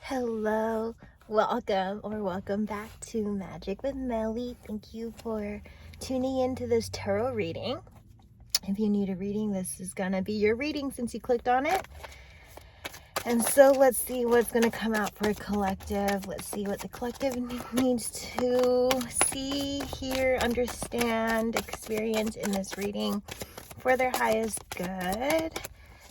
Hello, welcome back to Magic with Melly. Thank you for tuning into this tarot reading. If you need a reading, this is gonna be your reading since you clicked on it. And so let's see what's gonna come out for a collective. Let's see what the collective needs to see, hear, understand, experience in this reading for their highest good.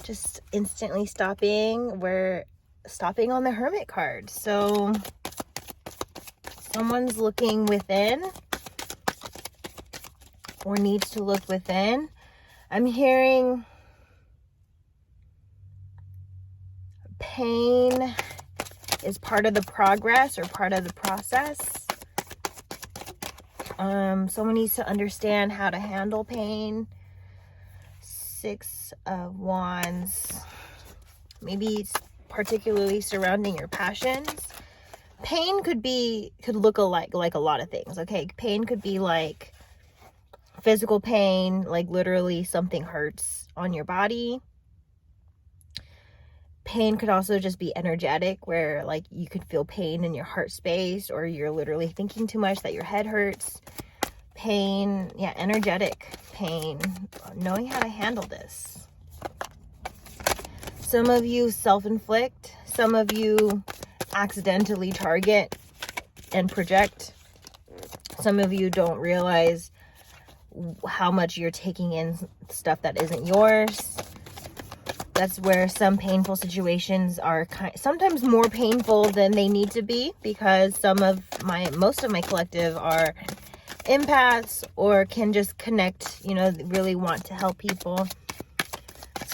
Just instantly stopping. We're stopping on the Hermit card. So someone's looking within or needs to look within. I'm hearing pain is part of the progress or part of the process. Someone needs to understand how to handle pain. 6 of Wands. Maybe it's particularly surrounding your passions. Pain could look like a lot of things. Okay, pain could be like physical pain, like literally something hurts on your body. Pain could also just be energetic, where like you could feel pain in your heart space, or you're literally thinking too much that your head hurts. Pain, yeah, energetic pain. Knowing how to handle this. Some of you self-inflict. Some of you accidentally target and project. Some of you don't realize how much you're taking in stuff that isn't yours. That's where some painful situations are sometimes more painful than they need to be, because most of my collective are empaths or can just connect, really want to help people.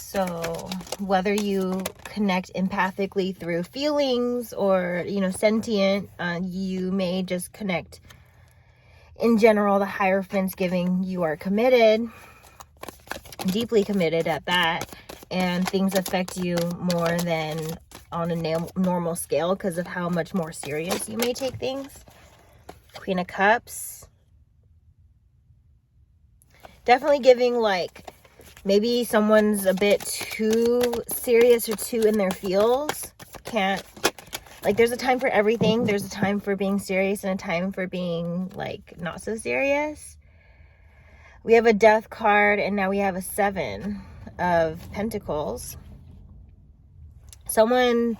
So whether you connect empathically through feelings or, sentient, you may just connect in general. The Hierophant's giving you are committed, deeply committed at that, and things affect you more than on a normal scale because of how much more serious you may take things. Queen of Cups. Definitely giving like, maybe someone's a bit too serious or too in their feels. There's a time for everything. There's a time for being serious and a time for being like not so serious. We have a Death card and now we have a 7 of Pentacles. Someone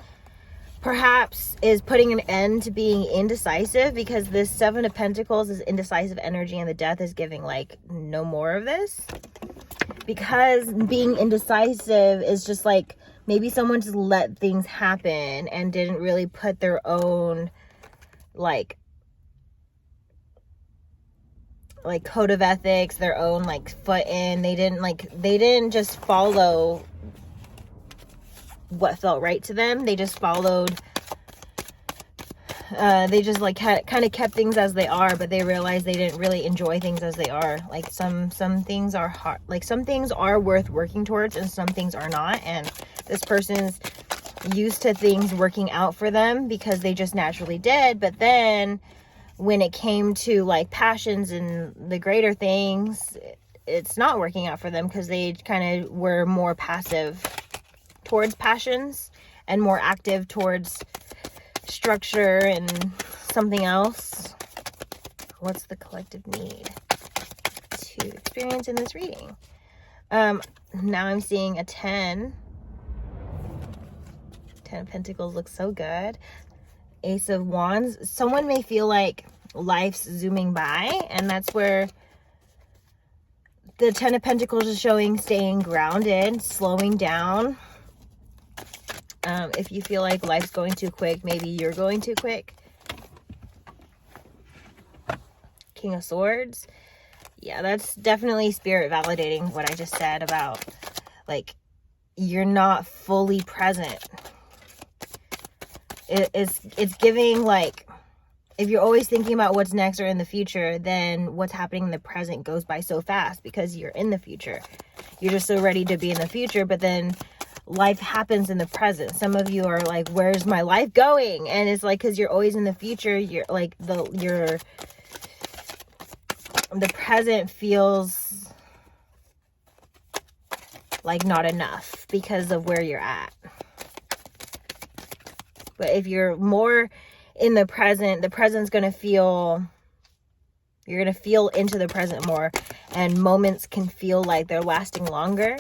perhaps is putting an end to being indecisive, because this 7 of Pentacles is indecisive energy and the Death is giving like no more of this. Because being indecisive is just like, maybe someone just let things happen and didn't really put their own like code of ethics, their own like foot in. They didn't just follow what felt right to them. They just followed, they just like kind of kept things as they are, but they realized they didn't really enjoy things as they are. Like some things are hard, like some things are worth working towards and some things are not. And this person's used to things working out for them because they just naturally did. But then when it came to like passions and the greater things, it's not working out for them because they kind of were more passive towards passions and more active towards structure and something else. What's the collective need to experience in this reading? Now I'm seeing a 10 of Pentacles looks so good. Ace of Wands. Someone may feel like life's zooming by, and that's where the 10 of Pentacles is showing staying grounded, slowing down. If you feel like life's going too quick, maybe you're going too quick. King of Swords. Yeah, that's definitely spirit validating what I just said about like you're not fully present. It's giving like, if you're always thinking about what's next or in the future, then what's happening in the present goes by so fast because you're in the future. You're just so ready to be in the future, but then life happens in the present. Some of you are like, where's my life going? And it's like, because you're always in the future, you're like the present feels like not enough because of where you're at. But if you're more in the present's going to feel, you're going to feel into the present more, and moments can feel like they're lasting longer.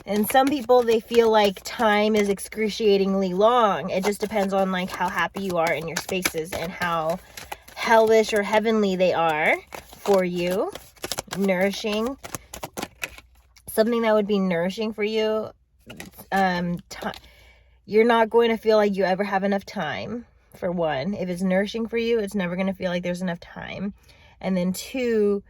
And some people, they feel like time is excruciatingly long. It just depends on like how happy you are in your spaces and how hellish or heavenly they are for you. Nourishing. Something that would be nourishing for you. You're not going to feel like you ever have enough time, for one. If it's nourishing for you, it's never going to feel like there's enough time. And then two,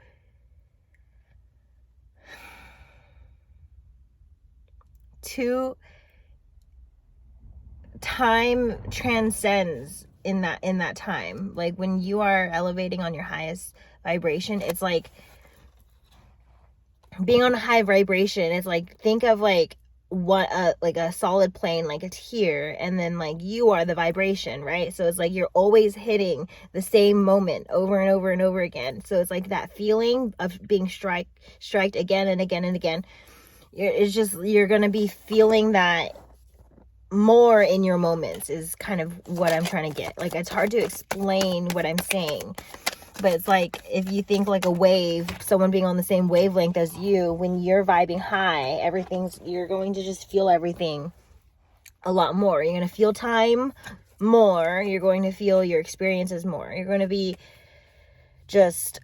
time transcends in that time. Like when you are elevating on your highest vibration, it's like being on a high vibration. It's like, think of like like a solid plane, like it's here, and then like you are the vibration, right? So it's like you're always hitting the same moment over and over and over again. So it's like that feeling of being striked again and again and again. It's just, you're gonna be feeling that more in your moments, is kind of what I'm trying to get. Like, it's hard to explain what I'm saying, but it's like, if you think like a wave, someone being on the same wavelength as you, when you're vibing high, you're going to just feel everything a lot more. You're going to feel time more. You're going to feel your experiences more. You're going to be just,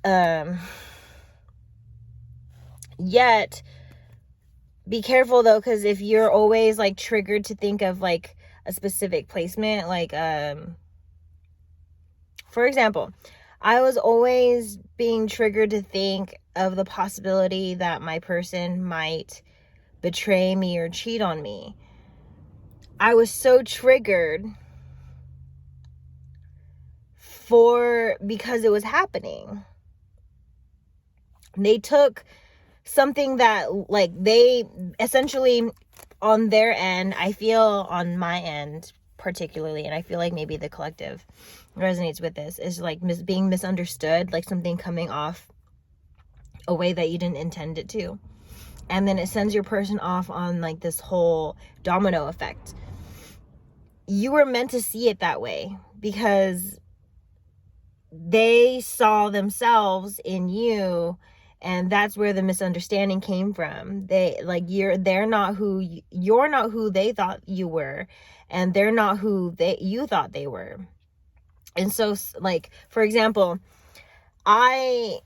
yet be careful though, because if you're always like triggered to think of like a specific placement, like, for example, I was always being triggered to think of the possibility that my person might betray me or cheat on me. I was so triggered because it was happening. They took something that, like, they essentially on their end, I feel on my end particularly, and I feel like maybe the collective resonates with this, is like being misunderstood, like something coming off a way that you didn't intend it to, and then it sends your person off on like this whole domino effect. You were meant to see it that way because they saw themselves in you, and that's where the misunderstanding came from. You're not who they thought you were, and they're not who you thought they were. And so, like, for example, I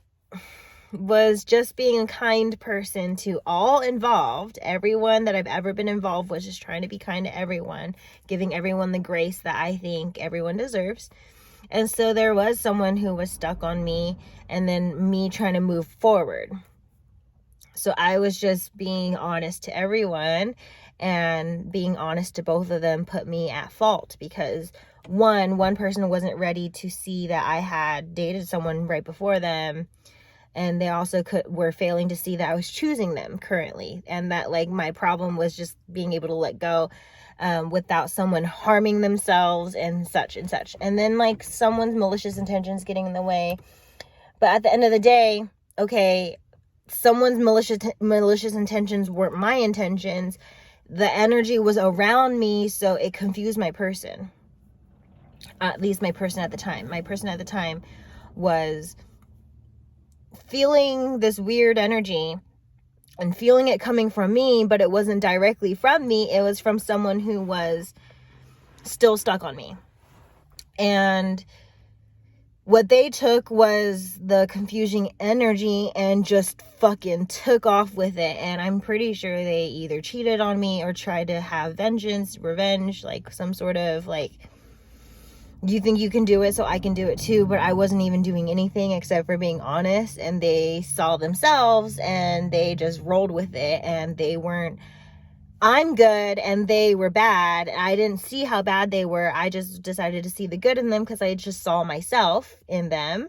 was just being a kind person to all involved. Everyone that I've ever been involved with, just trying to be kind to everyone, giving everyone the grace that I think everyone deserves. And so there was someone who was stuck on me, and then me trying to move forward. So I was just being honest to everyone, and being honest to both of them put me at fault, because one person wasn't ready to see that I had dated someone right before them, and they also were failing to see that I was choosing them currently, and that like my problem was just being able to let go without someone harming themselves and such and such. And then like someone's malicious intentions getting in the way. But at the end of the day, okay, someone's malicious intentions weren't my intentions. The energy was around me, so it confused my person. At least my person at the time. My person at the time was feeling this weird energy and feeling it coming from me, but it wasn't directly from me. It was from someone who was still stuck on me. And what they took was the confusing energy and just fucking took off with it. And I'm pretty sure they either cheated on me or tried to have revenge, like some sort of like, you think you can do it, so I can do it too. But I wasn't even doing anything except for being honest, and they saw themselves and they just rolled with it, and I'm good and they were bad. I didn't see how bad they were. I just decided to see the good in them because I just saw myself in them.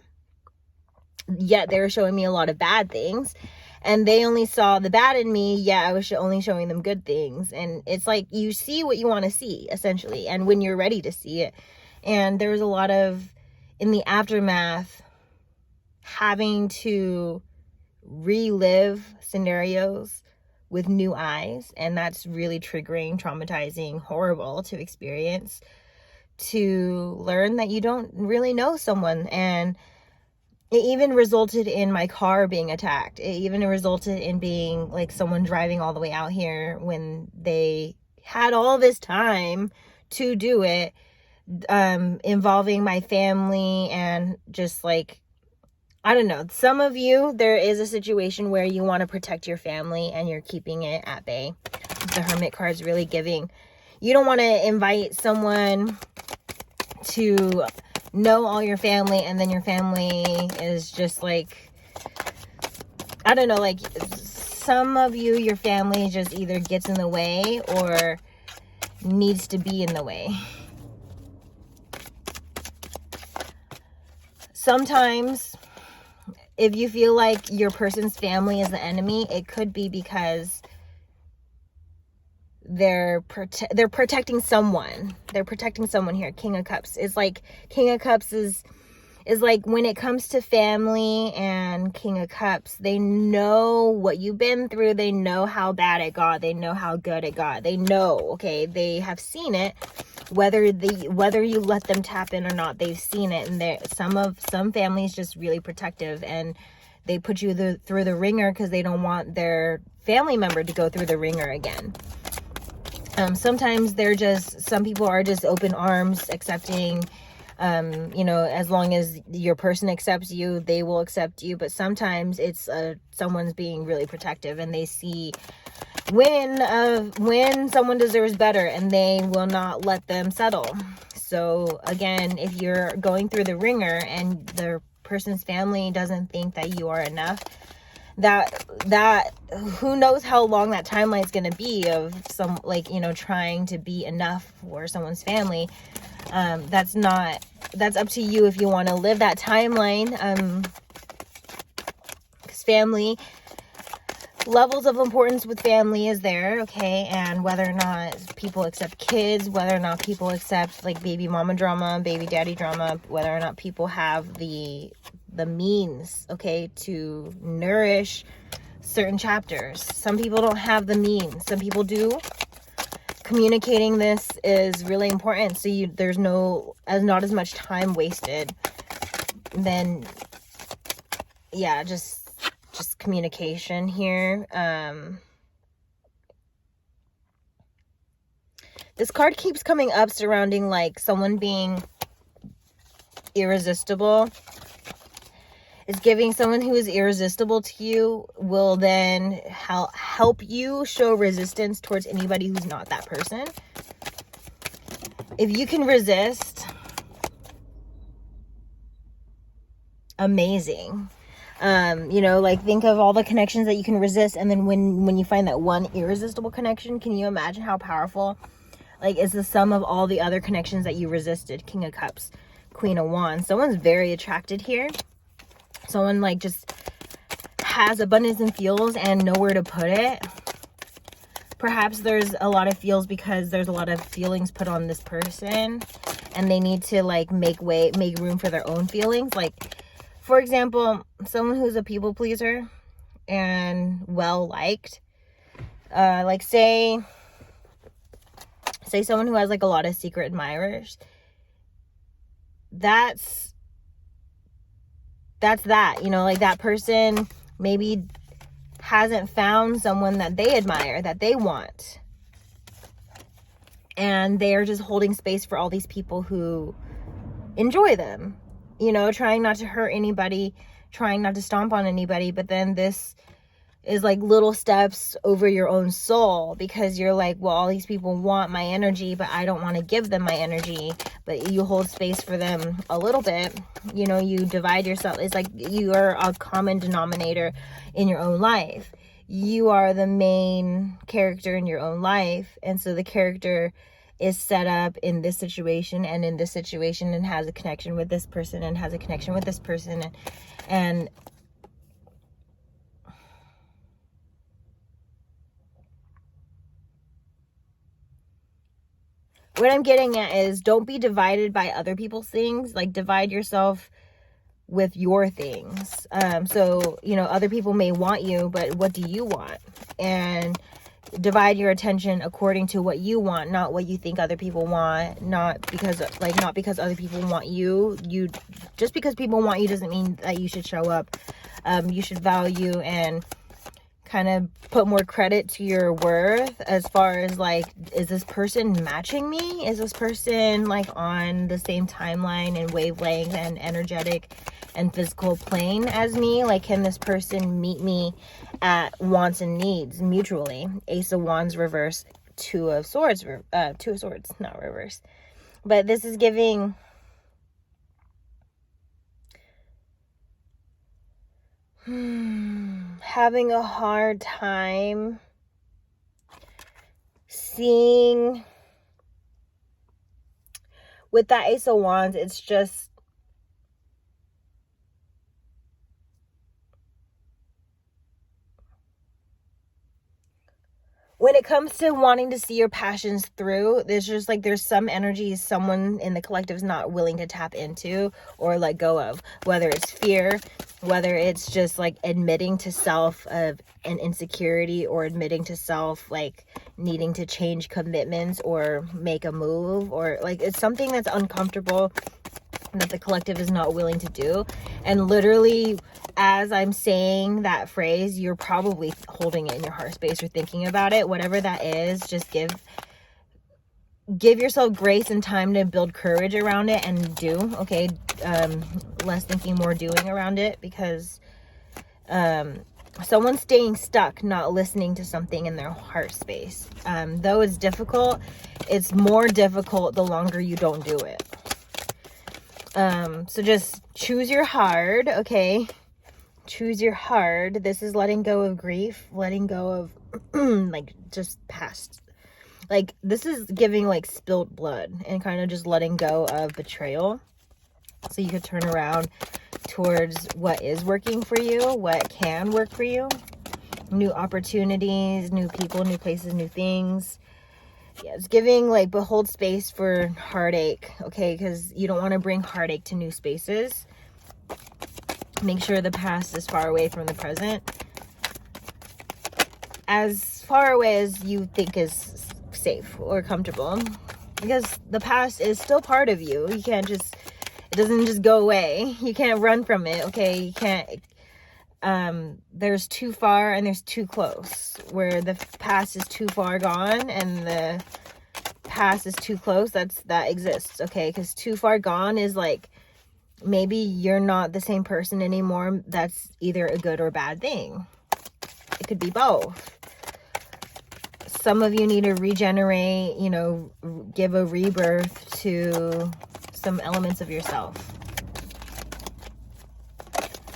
Yet they were showing me a lot of bad things, and they only saw the bad in me. Yeah, I was only showing them good things. And it's like, you see what you want to see, essentially, and when you're ready to see it. And there was a lot of, in the aftermath, having to relive scenarios with new eyes. And that's really triggering, traumatizing, horrible to experience. to learn that you don't really know someone. And it even resulted in my car being attacked. It even resulted in being like someone driving all the way out here when they had all this time to do it, involving my family. And just like, I don't know, some of you, there is a situation where you want to protect your family and you're keeping it at bay. The Hermit card is really giving. You don't want to invite someone to know all your family, and then your family is just like, I don't know, like some of you, your family just either gets in the way or needs to be in the way. Sometimes if you feel like your person's family is the enemy, it could be because they're protecting someone. They're protecting someone here. King of Cups is like, King of Cups is like, when it comes to family and King of Cups, they know what you've been through. They know how bad it got. They know how good it got. They know, okay, they have seen it. Whether you let them tap in or not, they've seen it. And some families just really protective, and they put you through the ringer because they don't want their family member to go through the ringer again. Sometimes some people are just open arms, accepting, you know, as long as your person accepts you, they will accept you. But sometimes it's someone's being really protective, and they see when someone deserves better, and they will not let them settle. So again, if you're going through the ringer and the person's family doesn't think that you are enough, that who knows how long that timeline is going to be of some, like, you know, trying to be enough for someone's family. That's up to you if you want to live that timeline. Because family, levels of importance with family is there, okay? And whether or not people accept kids, whether or not people accept like baby mama drama, baby daddy drama, whether or not people have the means, okay, to nourish certain chapters. Some people don't have the means, some people do. Communicating this is really important, so there's not as much time wasted. Then yeah, just communication here. This card keeps coming up surrounding like someone being irresistible. It's giving someone who is irresistible to you will then help you show resistance towards anybody who's not that person. If you can resist, amazing. You know, like, think of all the connections that you can resist, and then when you find that one irresistible connection, can you imagine how powerful? Like, it's the sum of all the other connections that you resisted. King of Cups, Queen of Wands. Someone's very attracted here. Someone like just has abundance and feels and nowhere to put it. Perhaps there's a lot of feels because there's a lot of feelings put on this person, and they need to like make room for their own feelings. Like, for example, someone who's a people pleaser and well liked, like say someone who has like a lot of secret admirers. That's that, you know, like that person maybe hasn't found someone that they admire, that they want. And they're just holding space for all these people who enjoy them, you know, trying not to hurt anybody, trying not to stomp on anybody. But then this is like little steps over your own soul, because you're like, well, all these people want my energy, but I don't want to give them my energy. But you hold space for them a little bit, you know, you divide yourself. It's like you are a common denominator in your own life. You are the main character in your own life, and so the character is set up in this situation and in this situation, and has a connection with this person and has a connection with this person, and what I'm getting at is, don't be divided by other people's things. Like, divide yourself with your things. So, you know, other people may want you, but what do you want? And divide your attention according to what you want, not what you think other people want. Not because other people want you. Just because people want you doesn't mean that you should show up. You should value and kind of put more credit to your worth, as far as like, is this person matching me? Is this person like on the same timeline and wavelength and energetic and physical plane as me? Like, can this person meet me at wants and needs mutually? Ace of Wands reverse, Two of Swords, not reverse. But this is giving having a hard time seeing with that Ace of Wands. It's just, when it comes to wanting to see your passions through, there's just like, there's some energies someone in the collective is not willing to tap into or let go of, whether it's fear, whether it's just like admitting to self of an insecurity, or admitting to self like needing to change commitments or make a move, or like it's something that's uncomfortable that the collective is not willing to do. And literally, as I'm saying that phrase, you're probably holding it in your heart space or thinking about it. Whatever that is, just give yourself grace and time to build courage around it and do. Okay, less thinking, more doing around it, because someone's staying stuck, not listening to something in their heart space. Though it's difficult, it's more difficult the longer you don't do it. So just choose your hard, okay? Choose your hard. This is letting go of grief, letting go of like just past. Like, this is giving like spilled blood and kind of just letting go of betrayal. So you could turn around towards what is working for you, what can work for you. New opportunities, new people, new places, new things. Yeah, it's giving like, but hold space for heartache, okay? Because you don't want to bring heartache to new spaces. Make sure the past is far away from the present. As far away as you think is safe or comfortable. Because the past is still part of you. You can't just, it doesn't just go away. You can't run from it, okay? You can't, there's too far and there's too close. Where the past is too far gone and the past is too close, that exists, okay? Because too far gone is like, maybe you're not the same person anymore. That's either a good or bad thing. It could be both. Some of you need to regenerate, you know, give a rebirth to some elements of yourself.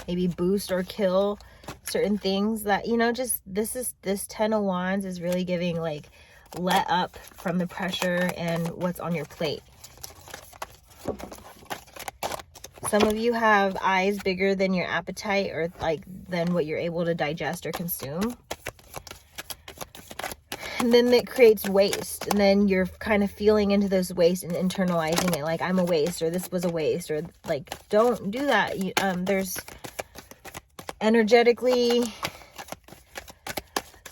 Maybe boost or kill certain things that, you know, just this 10 of Wands is really giving like, let up from the pressure and what's on your plate. Some of you have eyes bigger than your appetite, or like than what you're able to digest or consume. And then it creates waste. And then you're kind of feeling into those waste and internalizing it. Like, I'm a waste, or this was a waste, or like, don't do that. There's energetically,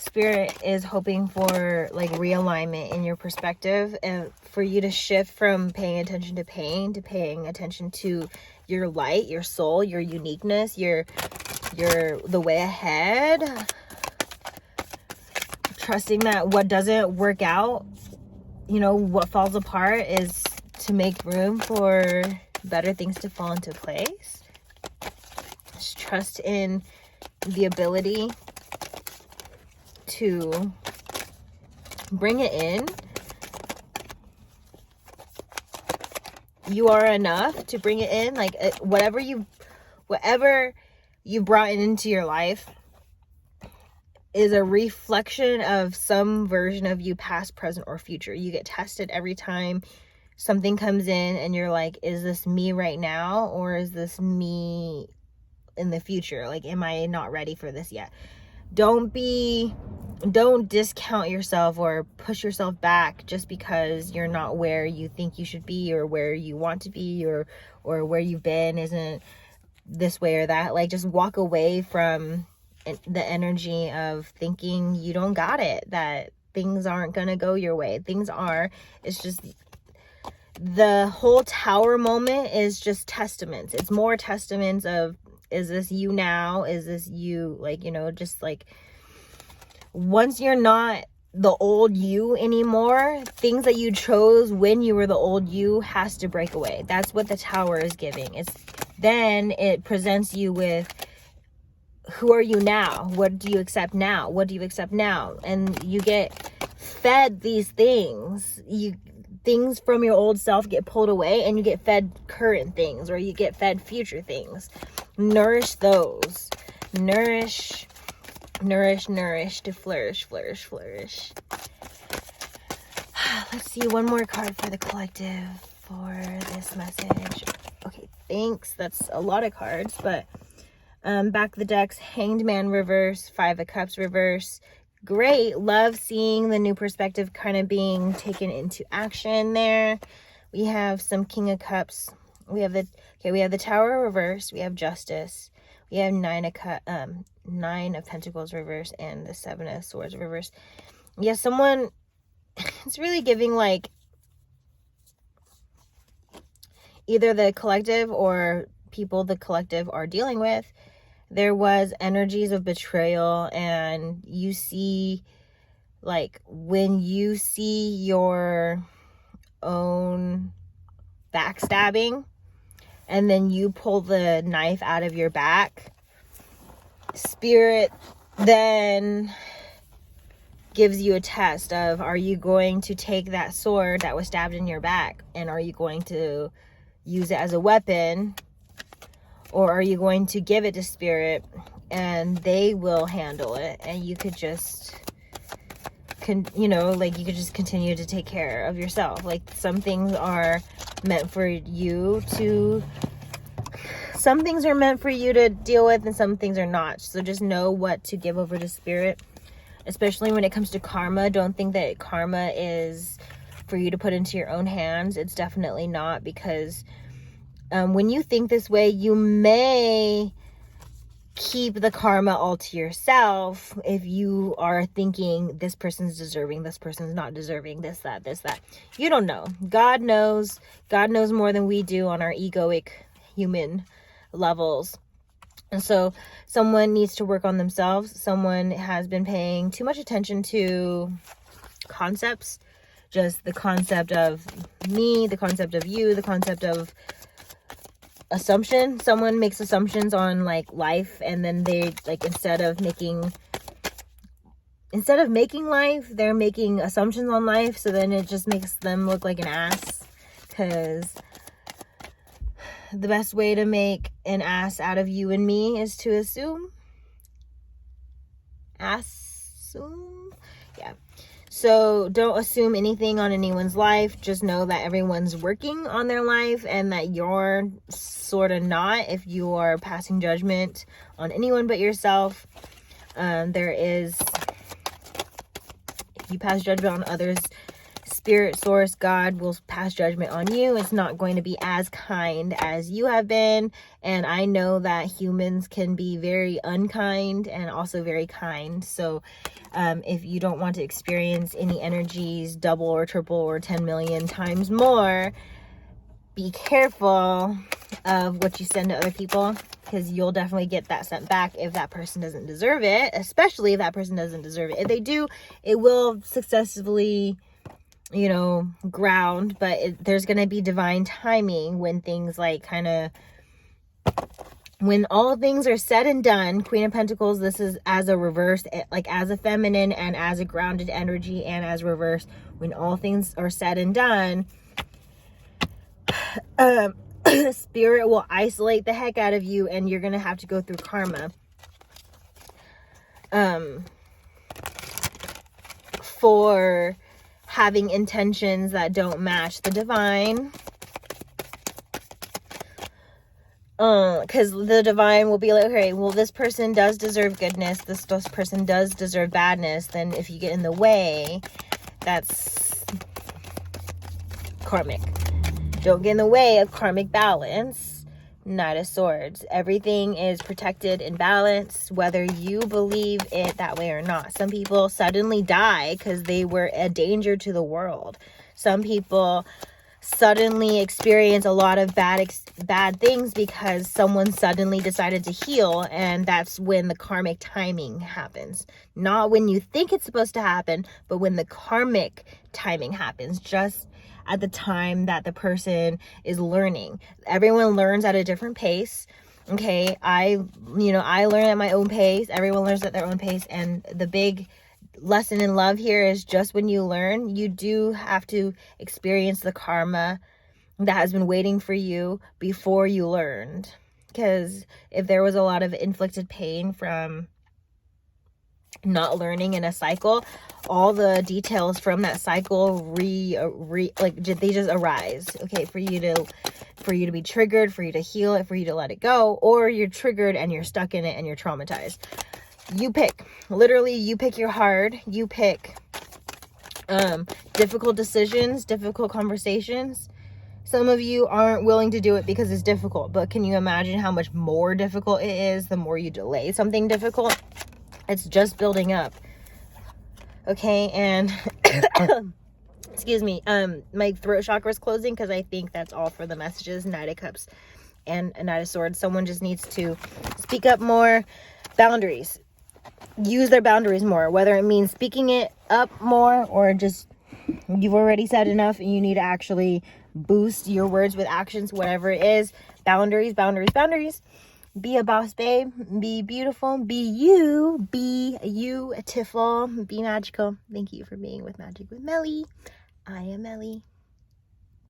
Spirit is hoping for like realignment in your perspective, and for you to shift from paying attention to pain to paying attention to your light, your soul, your uniqueness, your the way ahead. Trusting that what doesn't work out, you know, what falls apart, is to make room for better things to fall into place. Just trust in the ability to bring it in. You are enough to bring it in. Like, whatever you brought into your life is a reflection of some version of you, past, present, or future. You get tested every time something comes in and you're like, is this me right now, or is this me in the future? Like, am I not ready for this yet? Don't discount yourself or push yourself back just because you're not where you think you should be, or where you want to be, or where you've been isn't this way or that. Like, just walk away from the energy of thinking you don't got it, that things aren't gonna go your way. Things are. It's just the whole tower moment is just testaments. It's more testaments of, is this you now? Is this you? Like, you know, just like once you're not the old you anymore, things that you chose when you were the old you has to break away. That's what the tower is giving. It's then it presents you with, who are you now? What do you accept now? What do you accept now? And you get fed these things. Things from your old self get pulled away, and you get fed current things, or you get fed future things. Nourish those. Nourish to flourish. Let's see, one more card for the collective for this message. Okay, thanks. That's a lot of cards, but back of the decks, Hanged Man reverse, Five of Cups reverse. Great. Love seeing the new perspective kind of being taken into action there. We have some King of Cups. We have the Tower reverse. We have Justice. We have Nine of Pentacles reverse and the Seven of Swords reverse. Yeah, someone, it's really giving like either the collective or people the collective are dealing with. There was energies of betrayal, and you see, like, when you see your own backstabbing and then you pull the knife out of your back, Spirit then gives you a test of, are you going to take that sword that was stabbed in your back, and are you going to use it as a weapon? Or are you going to give it to Spirit and they will handle it, and you could just, you could just continue to take care of yourself. Like, some things are meant for you to deal with, and some things are not. So just know what to give over to Spirit, especially when it comes to karma. Don't think that karma is for you to put into your own hands. It's definitely not, because when you think this way, you may keep the karma all to yourself if you are thinking this person's deserving, this person's not deserving, this, that. You don't know. God knows. God knows more than we do on our egoic human levels. And so someone needs to work on themselves. Someone has been paying too much attention to concepts, just the concept of me, the concept of you, the concept of assumption. Someone makes assumptions on like life, and then they like instead of making life, they're making assumptions on life. So then it just makes them look like an ass, because the best way to make an ass out of you and me is to assume. Yeah. So don't assume anything on anyone's life. Just know that everyone's working on their life, and that you're sort of not, if you are passing judgment on anyone but yourself. If you pass judgment on others, Spirit, Source, God will pass judgment on you. It's not going to be as kind as you have been. And I know that humans can be very unkind and also very kind. So if you don't want to experience any energies double or triple or 10 million times more, be careful of what you send to other people, because you'll definitely get that sent back if that person doesn't deserve it, especially if that person doesn't deserve it. If they do, it will successfully, ground, but there's going to be divine timing when things like when all things are said and done. Queen of Pentacles, this is as a reverse, like as a feminine and as a grounded energy, and as reverse, when all things are said and done, Spirit will isolate the heck out of you, and you're going to have to go through karma. For having intentions that don't match the divine. Because the divine will be like, okay, well, this person does deserve goodness, this person does deserve badness. Then if you get in the way, that's karmic. Don't get in the way of karmic balance, Knight of Swords. Everything is protected and balanced, whether you believe it that way or not. Some people suddenly die because they were a danger to the world. Some people suddenly experience a lot of bad things because someone suddenly decided to heal, and that's when the karmic timing happens. Not when you think it's supposed to happen, but when the karmic timing happens, just at the time that the person is learning. Everyone learns at a different pace. Okay, I learn at my own pace. Everyone learns at their own pace, and the big lesson in love here is just when you learn, you do have to experience the karma that has been waiting for you before you learned. Because if there was a lot of inflicted pain from not learning in a cycle, all the details from that cycle they just arise. Okay, for you to be triggered, for you to heal it, for you to let it go, or you're triggered and you're stuck in it and you're traumatized. You pick. Literally, you pick your hard. You pick difficult decisions, difficult conversations. Some of you aren't willing to do it because it's difficult, but can you imagine how much more difficult it is the more you delay something difficult? It's just building up. Okay, and excuse me, my throat chakra is closing because I think that's all for the messages. Knight of Cups and a Knight of Swords. Someone just needs to speak up more. Boundaries. Use their boundaries more, whether it means speaking it up more or just you've already said enough and you need to actually boost your words with actions, whatever it is. Boundaries, boundaries, boundaries. Be a boss, babe. Be beautiful. Be you. Be beautiful. Be magical. Thank you for being with Magic with Melly. I am Melly.